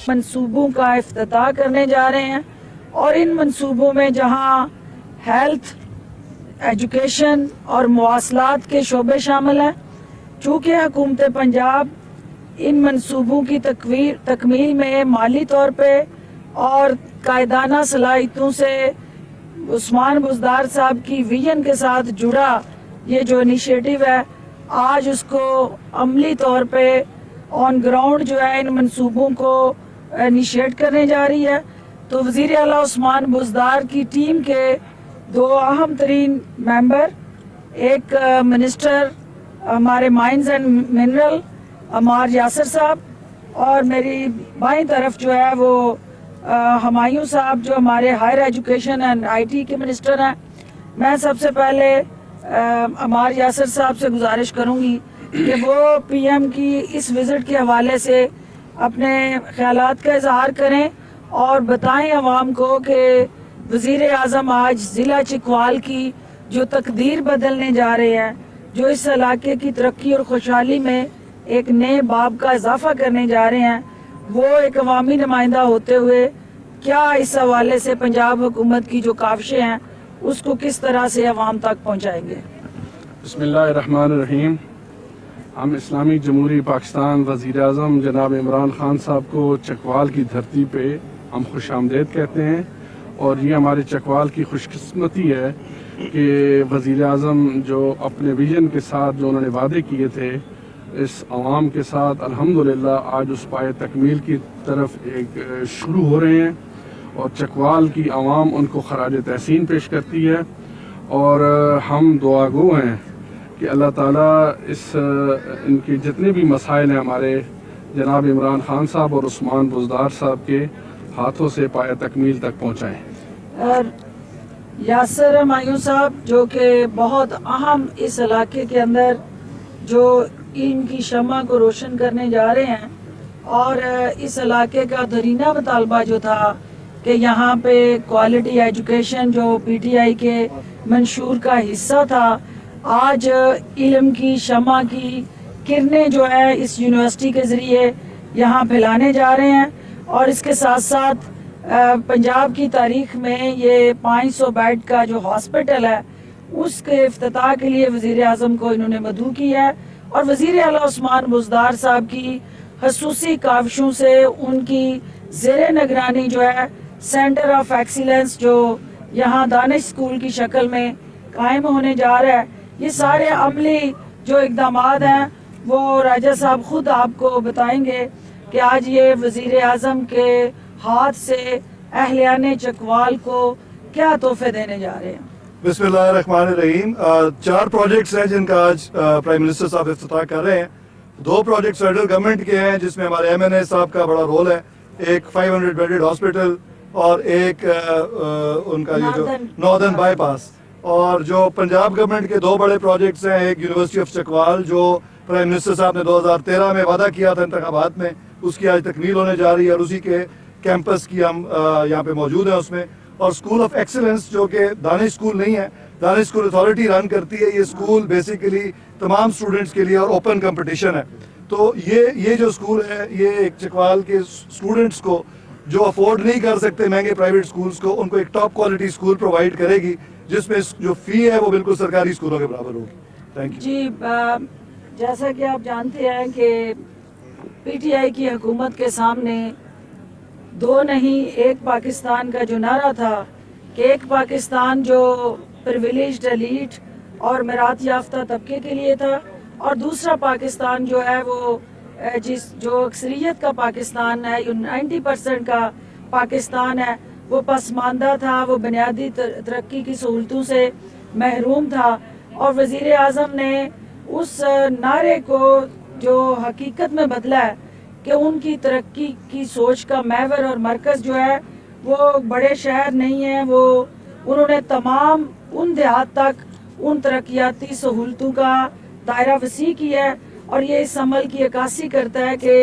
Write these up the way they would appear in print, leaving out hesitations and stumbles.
منصوبوں کا افتتاح کرنے جا رہے ہیں اور ان منصوبوں میں جہاں ہیلتھ، ایجوکیشن اور مواصلات کے شعبے شامل ہیں، چونکہ حکومت پنجاب ان منصوبوں کی تکمیل میں مالی طور پہ اور قائدانہ صلاحیتوں سے عثمان بزدار صاحب کی ویژن کے ساتھ جڑا یہ جو انیشیٹو ہے، آج اس کو عملی طور پہ آن گراؤنڈ جو ہے ان منصوبوں کو انیشیٹ کرنے جا رہی ہے، تو وزیر اعلیٰ عثمان بزدار کی ٹیم کے دو اہم ترین ممبر، ایک منسٹر ہمارے mines and mineral Ammar Yasir صاحب، اور میری بائیں طرف جو ہے وہ ہمایوں صاحب جو ہمارے higher education and I T کے منسٹر ہیں۔ میں سب سے پہلے عمار یاسر صاحب سے گزارش کروں گی کہ وہ پی ایم کی اس وزٹ کے حوالے سے اپنے خیالات کا اظہار کریں اور بتائیں عوام کو کہ وزیر اعظم آج ضلع چکوال کی جو تقدیر بدلنے جا رہے ہیں، جو اس علاقے کی ترقی اور خوشحالی میں ایک نئے باب کا اضافہ کرنے جا رہے ہیں، وہ ایک عوامی نمائندہ ہوتے ہوئے کیا اس حوالے سے پنجاب حکومت کی جو کاوشیں ہیں اس کو کس طرح سے عوام تک پہنچائیں گے؟ بسم اللہ الرحمن الرحیم۔ ہم اسلامی جمہوری پاکستان وزیر اعظم جناب عمران خان صاحب کو چکوال کی دھرتی پہ ہم خوش آمدید کہتے ہیں، اور یہ ہمارے چکوال کی خوش قسمتی ہے کہ وزیر اعظم جو اپنے ویژن کے ساتھ جو انہوں نے وعدے کیے تھے اس عوام کے ساتھ الحمدللہ آج اس پائے تکمیل کی طرف ایک شروع ہو رہے ہیں، اور چکوال کی عوام ان کو خراج تحسین پیش کرتی ہے، اور ہم دعا گو ہیں کہ اللہ تعالیٰ ان کے جتنے بھی مسائل ہیں ہمارے جناب عمران خان صاحب اور عثمان بزدار صاحب کے ہاتھوں سے پائے تکمیل تک پہنچائیں۔ یاسر ہمایوں صاحب جو کہ بہت اہم اس علاقے کے اندر جو علم کی شمع کو روشن کرنے جا رہے ہیں، اور اس علاقے کا دھرینہ مطالبہ جو تھا کہ یہاں پہ کوالٹی ایجوکیشن جو پی ٹی آئی کے منشور کا حصہ تھا، آج علم کی شمع کی کرنیں جو ہے اس یونیورسٹی کے ذریعے یہاں پھیلانے جا رہے ہیں، اور اس کے ساتھ ساتھ پنجاب کی تاریخ میں یہ 500 بیڈ کا جو ہاسپٹل ہے اس کے افتتاح کے لیے وزیر اعظم کو انہوں نے مدعو کیا ہے، اور وزیر اعلیٰ عثمان بزدار صاحب کی خصوصی کاوشوں سے ان کی زیر نگرانی جو ہے سینٹر آف ایکسیلنس جو یہاں دانش اسکول کی شکل میں قائم ہونے جا رہا ہے، یہ سارے عملی جو اقدامات ہیں وہ راجہ صاحب خود آپ کو بتائیں گے کہ آج یہ وزیر اعظم کے ہاتھ سے اہلیان چکوال کو کیا تحفے دینے جا رہے ہیں۔ بسم اللہ الرحمن الرحیم۔ 4 پروجیکٹس ہیں جن کا آج پرائم منسٹر صاحب افتتاح کر رہے ہیں۔ 2 پروجیکٹس فیڈرل گورنمنٹ کے ہیں جس میں ہمارے ایم این اے صاحب کا بڑا رول ہے، ایک 500 بیڈڈ ہاسپٹل اور ایک ان کا یہ جو ناردرن بائی پاس، اور جو پنجاب گورنمنٹ کے 2 بڑے پروجیکٹس ہیں، ایک یونیورسٹی آف چکوال جو پرائم منسٹر صاحب نے 2013 میں وعدہ کیا تھا انتخابات میں، اس کی آج تکمیل ہونے جا رہی ہے، اور اسی کے کیمپس کی ہم یہاں پہ موجود ہیں اس میں، اور اسکول آف ایکسیلنس جو کہ دانش اسکول نہیں ہے، دانش اسکول اتھارٹی رن کرتی ہے، یہ اسکول بیسیکلی تمام اسٹوڈنٹس کے لیے اور اوپن کمپٹیشن ہے، تو یہ جو اسکول ہے یہ ایک چکوال کے اسٹوڈنٹس کو جو افورڈ نہیں کر سکتے مہنگے پرائیویٹ اسکولس کو، ان کو ایک ٹاپ کوالٹی اسکول پرووائڈ کرے گی جس میں جو فی ہے وہ بالکل سرکاری اسکولوں کے برابر ہوگی۔ تھینک یو جی، جیسا کہ آپ جانتے ہیں کہ پی ٹی آئی کی حکومت کے سامنے 2 نہیں ایک پاکستان کا جو نعرہ تھا کہ ایک پاکستان جو پریویلیجڈ ایلیٹ اور میراث یافتہ طبقے کے لیے تھا، اور دوسرا پاکستان جو ہے وہ جو اکثریت کا پاکستان ہے، 90% کا پاکستان ہے، وہ پسماندہ تھا، وہ بنیادی ترقی کی سہولتوں سے محروم تھا، اور وزیر اعظم نے اس نعرے کو جو حقیقت میں بدلا ہے کہ ان کی ترقی کی سوچ کا محور اور مرکز جو ہے وہ بڑے شہر نہیں ہیں، وہ انہوں نے تمام ان دیہات تک ان ترقیاتی سہولتوں کا دائرہ وسیع کیا ہے، اور یہ اس عمل کی عکاسی کرتا ہے کہ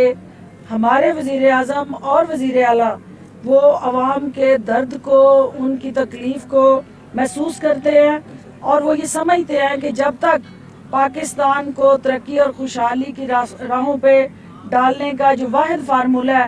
ہمارے وزیر اعظم اور وزیر اعلیٰ وہ عوام کے درد کو، ان کی تکلیف کو محسوس کرتے ہیں، اور وہ یہ سمجھتے ہیں کہ جب تک پاکستان کو ترقی اور خوشحالی کی راہوں پہ ڈالنے کا جو واحد فارمولہ ہے